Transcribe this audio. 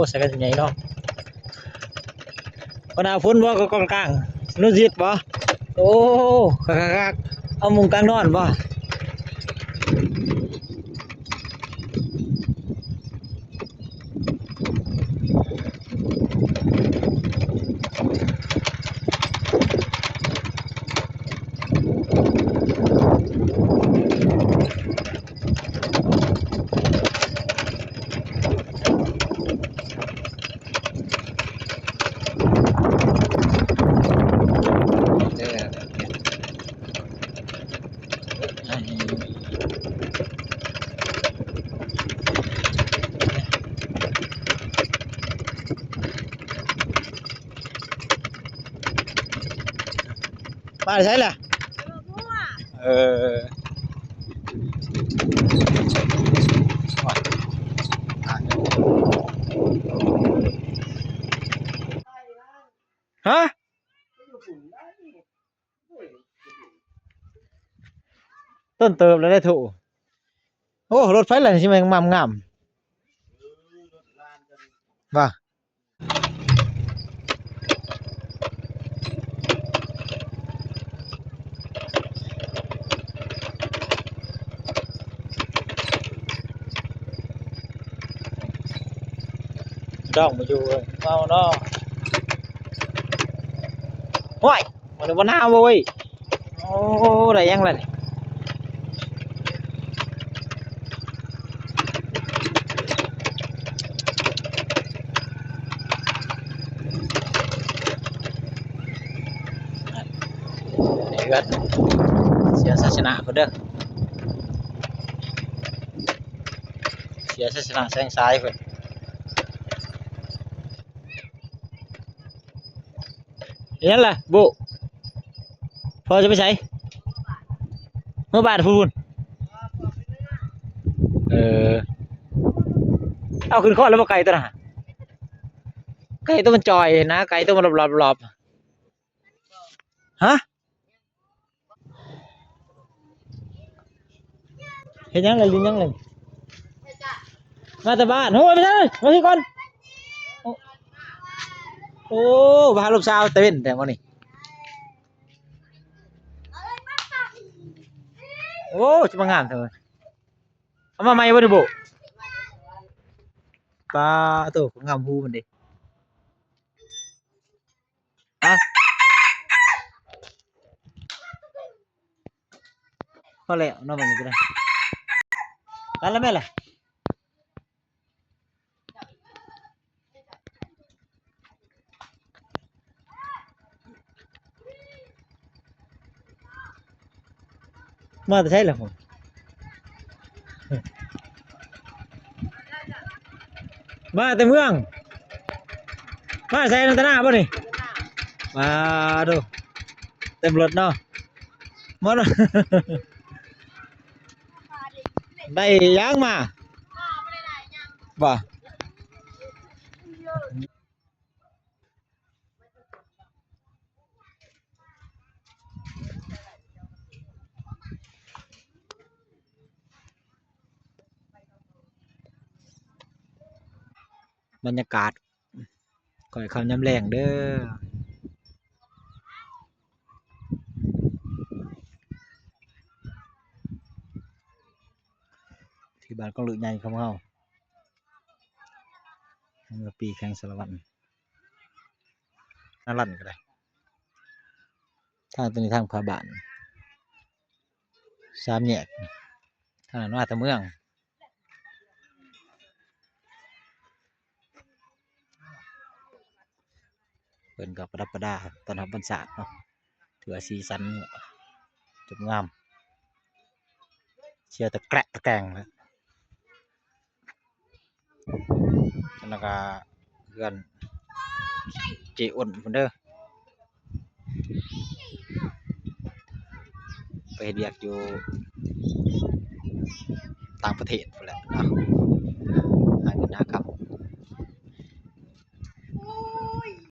ใส่กันใหญ่เนาะก็น่าฟุ้นบ่ก็กองกลางนุ่นจิตบ่โอ้คักๆเอามุงกลางนอนบ่มาใช่ล่ะเออฮะต้นเติมแล้วได้ถูกโอ้รถไฟอะไรใช่ไหมงามว่าดองมาอยู่เอาเนาะว้ายมันวันหน้าเว้ยโอ้ได้ยังล่ะนี่ก็เสียศาสนาคนเด้อเสียศาสนาแซงซ้ายคนนี่แหละบุพอจะไปใช้เมื่อบาทพูนเออเอาขึ้นข้อแล้วมาไก่ตัวน่ะไก่ตัวมันจอยนะไก่ตัวมันรอบฮะเห็นยังเลยลิงยังเลยมาแต่บ้านโอ้ยไม่ใช่มาที่ก่อนโอ้บ้านลูกสาวเต้นแต่วันนี้โอ้จะมางานเถอะเอามาใหม่บ่ได้บุปลาตัวของงามฮูมันดิอ่ะพอแล้วนอกมันก็ได้แล้วแม่ล่ะมาแต่ใช่เหรอผมมาแต่เมืองมาใส่นันตนาป่ะนี่มาดูเต็มรถเนาะหมด ได้ยังมาบ่บรรยากาศก่อยคำย้ำแรงเด้อที่บ้านกองหลุยใหญ่ของเราเมื่อปีแข่งสารวัตรน่าลั่นก็ได้ทางตัวนี้ทางพาบ้านสามแยกทางนั้นว่าแต่เมืองเป็นกับประดับประดาตอนทำบรรษาเนาะถือว่าสีสันจุดงามเชียร์ตะแกะตะแกงแล้วแล้วก็เพื่อนเจอุ่นคนเด้อไปเรียกอยู่ต่างประเทศไปแหละเนาะหาเงินหาคำ